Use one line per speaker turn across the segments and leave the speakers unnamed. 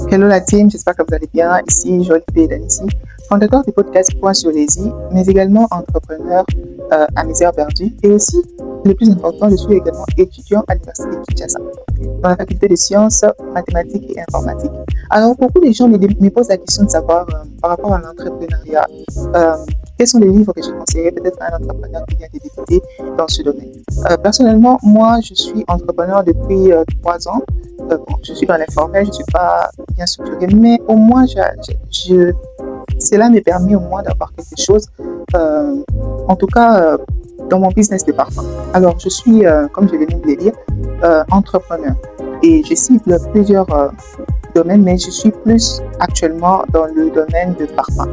Hello la team, j'espère que vous allez bien. Ici Joël Pédanissi, fondateur du podcast Point sur les i, mais également entrepreneur à mes heures perdues. Et aussi, le plus important, je suis également étudiant à l'Université de Kinshasa, dans la faculté de sciences, mathématiques et informatiques. Alors, beaucoup de gens me posent la question de savoir par rapport à l'entrepreneuriat, euh, quels sont les livres que je conseillerais peut-être à un entrepreneur qui vient de débuter dans ce domaine. Personnellement, moi, je suis entrepreneur depuis 3 ans. Bon, je suis dans l'informel, je ne suis pas bien structurée, mais au moins, cela me permet au moins d'avoir quelque chose, en tout cas, dans mon business de parfum. Alors, je suis, comme je venais de le dire, entrepreneur et je cible plusieurs domaines, mais je suis plus actuellement dans le domaine de parfum.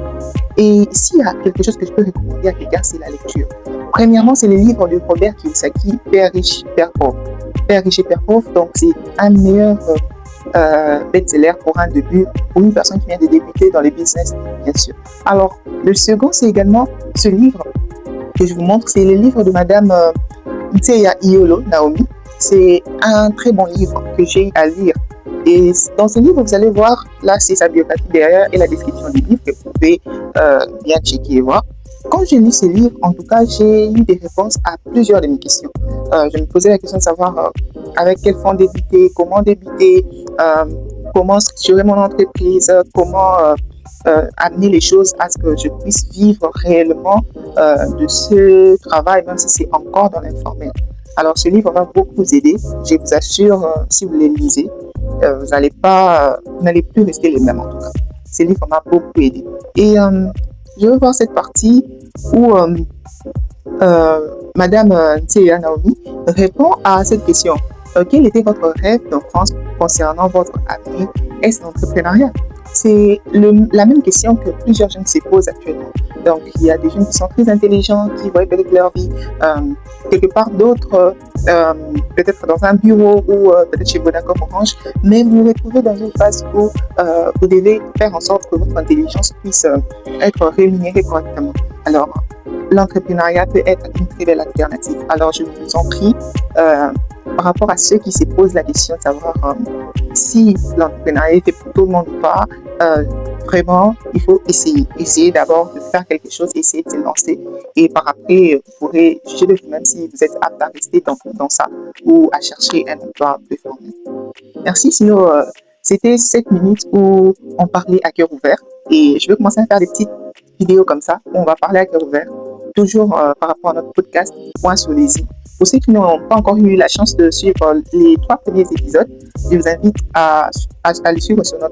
Et s'il y a quelque chose que je peux recommander à quelqu'un, c'est la lecture. Premièrement, c'est le livre de Robert Kiyosaki, Père riche, Père pauvre. Père riche et Père pauvre, donc c'est un meilleur best-seller pour un début, pour une personne qui vient de débuter dans le business, bien sûr. Alors, le second, c'est également ce livre que je vous montre, c'est le livre de Madame Nteya Iolo Naomi. C'est un très bon livre que j'ai à lire. Et dans ce livre, vous allez voir, là, c'est sa biographie derrière et la description du livre que vous pouvez bien checker et voir. Quand j'ai lu ce livre, en tout cas, j'ai eu des réponses à plusieurs de mes questions. Je me posais la question de savoir avec quel fonds débuter, comment structurer mon entreprise, comment amener les choses à ce que je puisse vivre réellement de ce travail, même si c'est encore dans l'informel. Alors, ce livre va beaucoup vous aider. Je vous assure, si vous le lisez, vous n'allez plus rester les mêmes en tout cas. Ce livre m'a beaucoup aidé. Et je veux voir cette partie où Madame Nteya Naomi répond à cette question. Quel était votre rêve d'enfance concernant votre avenir? Est-ce l'entrepreneuriat? C'est la même question que plusieurs jeunes se posent actuellement. Donc, il y a des jeunes qui sont très intelligents, qui voient peut-être leur vie quelque part d'autre, peut-être dans un bureau ou peut-être chez Vodacom Orange, mais vous vous retrouvez dans une phase où vous devez faire en sorte que votre intelligence puisse être rémunérée correctement. Alors, l'entrepreneuriat peut être une très belle alternative. Alors, je vous en prie, par rapport à ceux qui se posent la question de savoir si l'entrepreneuriat est fait pour tout le monde ou pas, vraiment, il faut essayer. Essayer d'abord de faire quelque chose, essayer de se lancer. Et par après, vous pourrez juger de vous-même si vous êtes apte à rester dans ça ou à chercher un emploi plus formel. Merci. Sinon, c'était 7 minutes où on parlait à cœur ouvert. Et je vais commencer à faire des petites vidéos comme ça où on va parler à cœur ouvert. Toujours par rapport à notre podcast Point sur les i. Pour ceux qui n'ont pas encore eu la chance de suivre les 3 premiers épisodes, je vous invite à le suivre sur notre